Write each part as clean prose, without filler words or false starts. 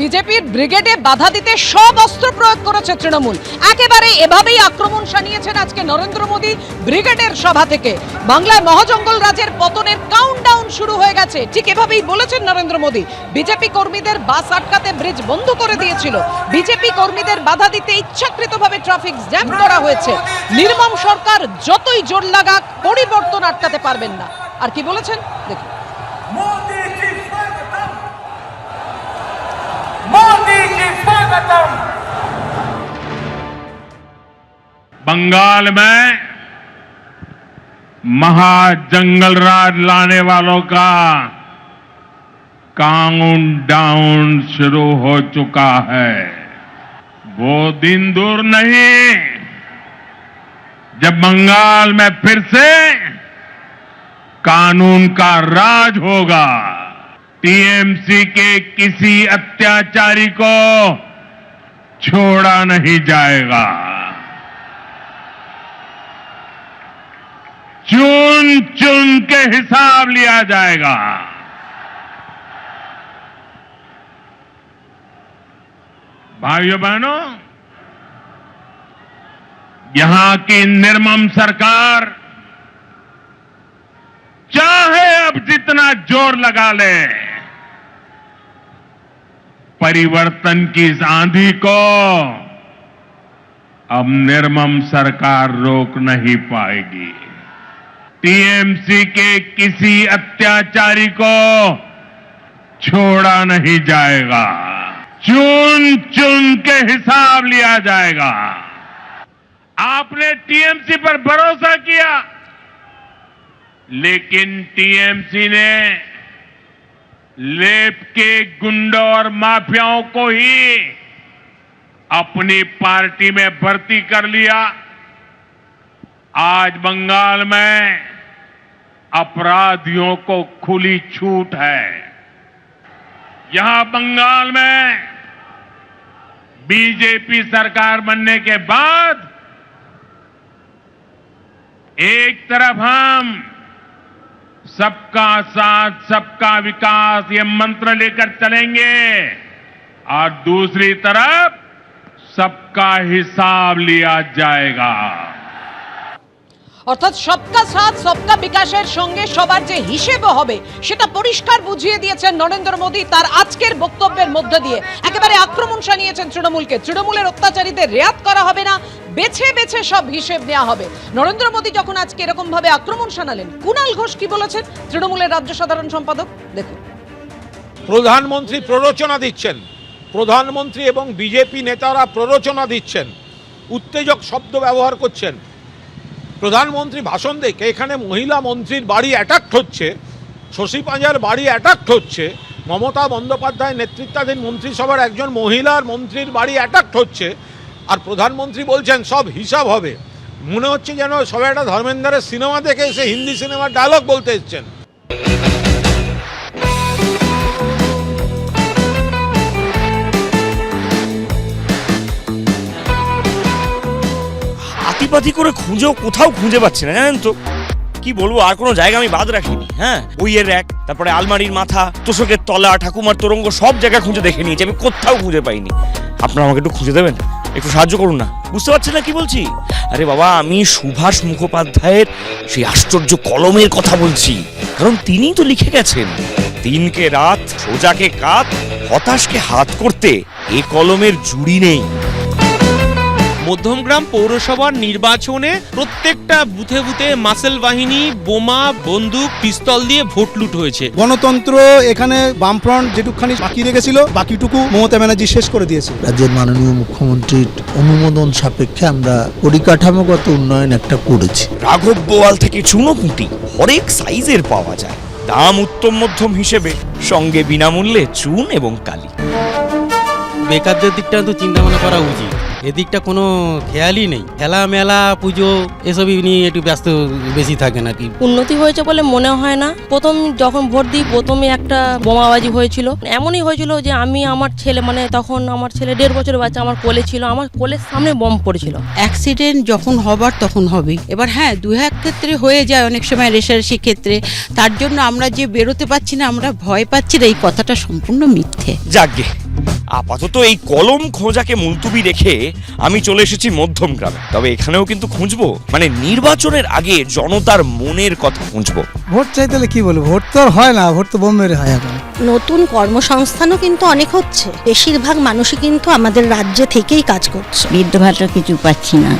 বিজেপির ব্রিগেডে বাধা দিতে সব অস্ত্র প্রয়োগ করেছে তৃণমূল। একেবারে এভাবেই আক্রমণ শানিয়েছেন আজকে নরেন্দ্র মোদী ব্রিগেডের সভা থেকে। বাংলায় মহাজঙ্গল রাজের পতনের কাউন্টডাউন শুরু হয়ে গেছে, ঠিক এভাবেই বলেছেন নরেন্দ্র মোদী। বিজেপি কর্মীদের বাস আটকাতে ব্রিজ বন্ধ করে দিয়েছিল, বিজেপি কর্মীদের বাধা দিতে ইচ্ছাকৃতভাবে ট্রাফিক জ্যাম করা হয়েছে। নির্মম সরকার যতই জোর লাগাক পরিবর্তন আটকাতে পারবেন না। আর কি বলেছেন দেখুন। बंगाल में महाजंगल राज लाने वालों का काउंटडाउन शुरू हो चुका है। वो दिन दूर नहीं जब बंगाल में फिर से कानून का राज होगा। टीएमसी के किसी अत्याचारी को छोड़ा नहीं जाएगा। चुन चुन के हिसाब लिया जाएगा। भाइयों बहनों, यहां की निर्मम सरकार चाहे अब जितना जोर लगा ले, परिवर्तन की इस आंधी को अब निर्मम सरकार रोक नहीं पाएगी। टीएमसी के किसी अत्याचारी को छोड़ा नहीं जाएगा। चुन चुन के हिसाब लिया जाएगा। आपने टीएमसी पर भरोसा किया, लेकिन टीएमसी ने लेप के गुंडों और माफियाओं को ही अपनी पार्टी में भर्ती कर लिया। आज बंगाल में अपराधियों को खुली छूट है। यहां बंगाल में बीजेपी सरकार बनने के बाद एक तरफ हम सबका साथ सबका विकास ये मंत्र लेकर चलेंगे और दूसरी तरफ सबका हिसाब लिया जाएगा। অর্থাৎ সবকা সাথ সবকা বিকাশের সঙ্গে সবার যে হিসেব হবে সেটা পরিষ্কার বুঝিয়ে দিয়েছেন নরেন্দ্র মোদী তার আজকের বক্তব্যের মধ্য দিয়ে। একেবারে আক্রমণ শানিয়েছেন তৃণমূলকে। তৃণমূলের অত্যাচারীদের রেয়াত করা হবে না, বেছে বেছে সব হিসেব নেওয়া হবে। নরেন্দ্র মোদী যখন আজকে এরকম ভাবে আক্রমণ শানালেন, কুণাল ঘোষ কি বলেছেন, তৃণমূলের রাজ্য সাধারণ সম্পাদক, দেখুন। প্রধানমন্ত্রী প্ররোচনা দিচ্ছেন, প্রধানমন্ত্রী এবং বিজেপি নেতারা প্ররোচনা দিচ্ছেন, উত্তেজক শব্দ ব্যবহার করছেন। প্রধানমন্ত্রী ভাষণ দেখে এখানে মহিলা মন্ত্রীর বাড়ি অ্যাটাক হচ্ছে, শশী পাঁজার বাড়ি অ্যাটাক হচ্ছে, মমতা বন্দ্যোপাধ্যায় নেতৃত্বাধীন মন্ত্রিসভার একজন মহিলার মন্ত্রীর বাড়ি অ্যাটাক হচ্ছে, আর প্রধানমন্ত্রী বলছেন সব হিসাব হবে। মনে হচ্ছে যেন সবাই একটা ধর্মেন্দ্রের সিনেমা দেখে এসে হিন্দি সিনেমার ডায়লগ বলতে এসছেন। পাতি করে খুঁজেও কোথাও খুঁজে পাচ্ছি না, জানেন তো কি বলবো। আর কোনো জায়গা আমি বাদ রাখিনি। হ্যাঁ, বইয়ের র্যাক, তারপরে আলমারির মাথা, তোষকের তলা, ঠাকুমার তোরঙ্গ, সব জায়গায় খুঁজে দেখে নিয়েছি, আমি কোথাও খুঁজে পাইনি। আপনারা আমাকে একটু খুঁজে দেবেন, একটু সাহায্য করুন না। বুঝতে পারছেন না কি বলছি? আরে বাবা, আমি সুভাষ মুখোপাধ্যায়ের সেই আশ্চর্য কলমের কথা বলছি, কারণ তিনিই তো লিখে গেছেন, দিনকে রাত, সোজাকে কাত, হতাশকে হাত করতে এ কলমের জুড়ি নেই। মধ্যমগ্রাম পৌরসভার নির্বাচনে প্রত্যেকটা বুথে বুথে মাসেল বাহিনী, বোমা, বন্দুক, পিস্তল দিয়ে ভোট লুট হয়েছে। গণতন্ত্র এখানে বামফ্রন্ট যেটুকখানি বাকি রেখেছিল, বাকিটুকু মমতা ব্যানার্জি শেষ করে দিয়েছে। রাজ্যের মাননীয় মুখ্যমন্ত্রীর অনুমোদন সাপেক্ষে আমরা পরিকাঠামোগত উন্নয়ন একটা করেছি। রাঘব বোয়াল থেকে চুনোপুঁটি হরেক সাইজের পাওয়া যায়, দাম উত্তম মধ্যম হিসেবে, সঙ্গে বিনামূল্যে চুন এবং কালি। বেকারদের দিকটা তো চিন্তা ভাবনা করা উচিত, এদিকটা কোনো খেয়ালই নেই। খেলা মেলা পুজো এসবই নিয়ে একটু ব্যস্ত বেশি থাকে নাকি। উন্নতি হয়েছে বলে মনে হয় না। প্রথম যখন ভোট দিই প্রথমে একটা বোমাবাজি হয়েছিল, এমনই হয়েছিল যে আমি আমার ছেলে, মানে তখন আমার ছেলে 1.5 বছরের বাচ্চা আমার কোলে ছিল, আমার কোলের সামনে বোম পড়েছিল। অ্যাক্সিডেন্ট যখন হবার তখন হবে। এবার হ্যাঁ, দু এক ক্ষেত্রে হয়ে যায় অনেক সময় রেষারেষি ক্ষেত্রে, তার জন্য আমরা যে বেরোতে পারছি না, আমরা ভয় পাচ্ছি না, এই কথাটা সম্পূর্ণ মিথ্যে। যাকগে আপাতত এই কলম খোঁজাকে মুলতুবি রেখে আমি চলে এসেছি মধ্যম গ্রামে। তবে এখানেও কিন্তু খুঁজবো, মানে নির্বাচনের আগে জনতার মনের কথা খুঁজবো। ভোট চাইতে কি বলবো, ভোট তো আর হয় না, ভোট তো বোম্বের হয় এখন। নতুন কর্মসংস্থানও কিন্তু অনেক হচ্ছে, বেশিরভাগ মানুষই কিন্তু আমাদের রাজ্যে থেকেই কাজ করছে। বৃদ্ধ ভাতা কিছু পাচ্ছি না,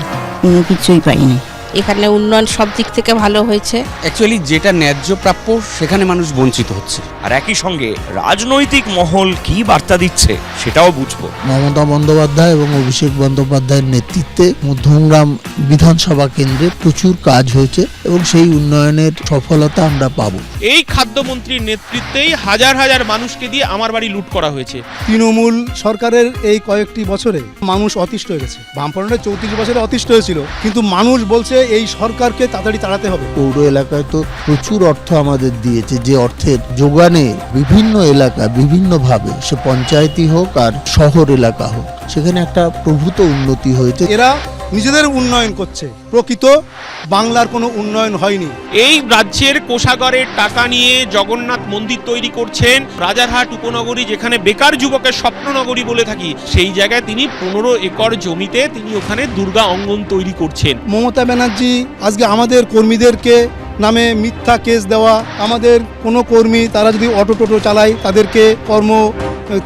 কোনো কিছুই পাইনি। এখানে উন্নয়ন সব দিক থেকে ভালো হয়েছে। অ্যাকচুয়ালি যেটা ন্যায্য প্রাপ্য সেখানে মানুষ বঞ্চিত হচ্ছে। আর একই সঙ্গে রাজনৈতিক মহল কি বার্তা দিচ্ছে সেটাও বুঝবো। মমতা বন্দ্যোপাধ্যায় এবং অভিষেক বন্দ্যোপাধ্যায়ের নেতৃত্বে মধ্যমগ্রাম বিধানসভা কেন্দ্রে প্রচুর কাজ হয়েছে এবং সেই উন্নয়নের সফলতা আমরা পাবো। এই খাদ্যমন্ত্রীর নেতৃত্বেই হাজার হাজার মানুষকে দিয়ে আমার বাড়ি লুট করা হয়েছে। তৃণমূল সরকারের এই কয়েকটি বছরে মানুষ অতিষ্ঠ হয়ে গেছে। বামফ্রন্টের 34 বছরে অতিষ্ঠ হয়েছিল, কিন্তু মানুষ বলছে এই সরকারকে তাড়াতাড়ি তাড়াতে হবে। পৌর এলাকায় তো প্রচুর অর্থ আমাদের দিয়েছে, যে অর্থের যোগানে বিভিন্ন এলাকা বিভিন্নভাবে, সে পঞ্চায়েতই হোক আর শহর এলাকা হোক, সেখানে একটা প্রভূত উন্নতি হয়েছে। এরা নিজেদের উন্নয়ন করছে, প্রকৃত বাংলার কোনো উন্নয়ন হয়নি। এই রাজ্যের কোষাগারের টাকা নিয়ে জগন্নাথ মন্দির তৈরি করছেন। রাজারহাট উপনগরী, যেখানে বেকার যুবকের স্বপ্ননগরী বলে থাকি, সেই জায়গায় তিনি 15 একর জমিতে তিনি ওখানে দুর্গা অঙ্গন তৈরি করছেন। মমতা ব্যানার্জি আজকে আমাদের কর্মীদেরকে নামে মিথ্যা কেস দেওয়া, আমাদের কোনো কর্মী তারা যদি অটো টোটো চালায় তাদেরকে কর্ম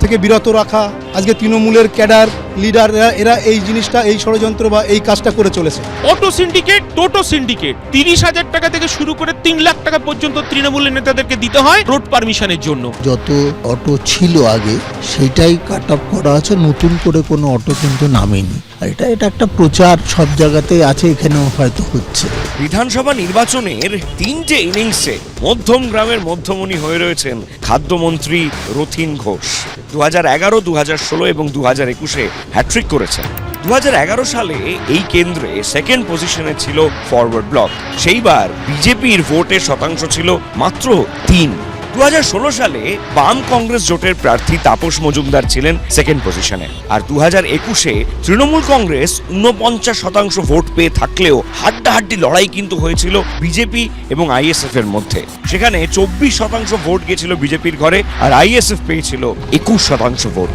থেকে বিরত রাখা, আজকে তৃণমূলের ক্যাডার লিডার এরা এই জিনিসটা, এই ষড়যন্ত্র বা এই কাজটা করে চলেছে। অটো সিন্ডিকেট, টোটো সিন্ডিকেট, 30,000 টাকা থেকে শুরু করে 3 লাখ টাকা পর্যন্ত তৃণমূলের নেতাদেরকে দিতে হয় রোড পারমিশনের জন্য। যত অটো ছিল আগে সেটাই কাট অফ করা আছে, নতুন করে কোনো অটো কিন্তু নামেনি। আর এটা একটা প্রচার সব জায়গাতেই আছে, এখানেও হয়তো হচ্ছে। বিধানসভা নির্বাচনের 3টে ইনিংসে মধ্যম গ্রামের মধ্যমণি হয়ে রয়েছেন খাদ্যমন্ত্রী রথীন ঘোষ। 2011, 2016 এবং 2021-এ হ্যাট্রিক করেছেন। 2011 সালে এই কেন্দ্রে সেকেন্ড পজিশনে ছিল ফরওয়ার্ড ব্লক। সেইবার বিজেপির ভোটের শতাংশ ছিল মাত্র 3। 2016 সালে বাম কংগ্রেস জোটের প্রার্থী তাপস মজুমদার ছিলেন সেকেন্ড পজিশনে। আর 2021-এ তৃণমূল কংগ্রেস 49% ভোট পেয়ে থাকলেও হাড্ডাহাড্ডি লড়াই কিন্তু হয়েছিল বিজেপি এবং আইএসএফ এর মধ্যে। সেখানে 24% ভোট গেছিল বিজেপির ঘরে, আর আইএসএফ পেয়েছিল 21% ভোট।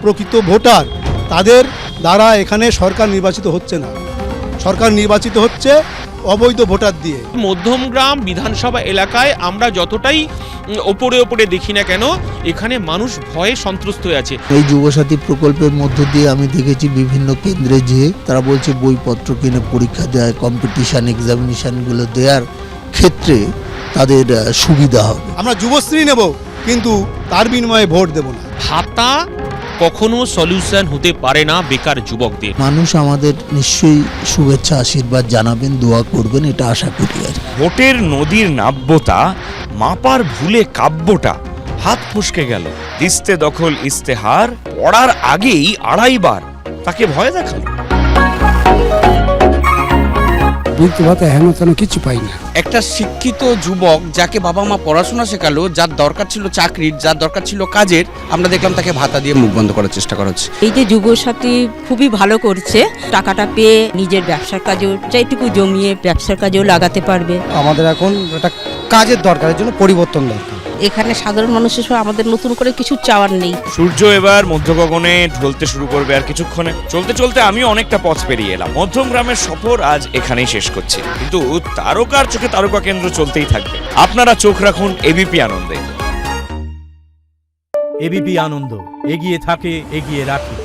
প্রকৃত ভোটার তাদের দ্বারা এখানে সরকার নির্বাচিত হচ্ছে না, সরকার নির্বাচিত হচ্ছে অবৈধ ভোটার দিয়ে। মধ্যমগ্রাম বিধানসভা এলাকায় আমরা যতটাই ওপরে ওপরে দেখি না কেন, এখানে মানুষ ভয়ে সন্ত্রস্ত হয়ে আছে। এই যুবসাথী প্রকল্পের মধ্য দিয়ে আমি দেখেছি বিভিন্ন কেন্দ্রে যেয়ে তারা বলছে বইপত্র কিনে পরীক্ষা দেয়, কম্পিটিশন এক্সামিনেশনগুলো দেওয়ার ক্ষেত্রে তাদের সুবিধা হবে। আমরা যুবশ্রী নেব, কিন্তু তার বিনিময়ে ভোট দেব না। ভাতা কখনো সলিউশন হতে পারে না বেকার যুবকদের। মানুষ আমাদের নিশ্চয়ই শুভেচ্ছা আশীর্বাদ জানাবেন, দোয়া করবেন, এটা আশা করি। আর ভোটের নদীর নাব্যতা মাপার ভুলে কাব্যটা হাত ফসকে গেল। দিস্তে দখল ইস্তেহার পড়ার আগেই 2.5 বার তাকে ভয় দেখালো। বৃদ্ধ ভাতা হেন কিছু পাই না। একটা শিক্ষিত যুবক যাকে বাবা মা পড়াশোনা শেখালো, যার দরকার ছিল চাকরির, যার দরকার ছিল কাজের, আমরা দেখলাম তাকে ভাতা দিয়ে মুখ বন্ধ করার চেষ্টা করা হচ্ছে। এই যে যুবসাথী খুবই ভালো করছে, টাকাটা পেয়ে নিজের ব্যবসার কাজেও যেটুকু জমিয়ে ব্যবসার কাজেও লাগাতে পারবে। আমাদের এখন একটা কাজের দরকারের জন্য পরিবর্তন দরকার। এখানে সাধারণ মানুষের সঙ্গে আমাদের নতুন করে কিছু চাওয়ার নেই। সূর্য এবার মধ্য গগনে ঢলতে শুরু করবে আর কিছুক্ষণে। চলতে চলতে আমিও অনেকটা পথ পেরিয়ে এলাম। মধ্যম গ্রামের সফর আজ এখানেই শেষ করছি, কিন্তু তারকার চোখে তারকা কেন্দ্র চলতেই থাকবে। আপনারা চোখ রাখুন এবিপি আনন্দে। এবিপি আনন্দ, এগিয়ে থাকে, এগিয়ে রাখে।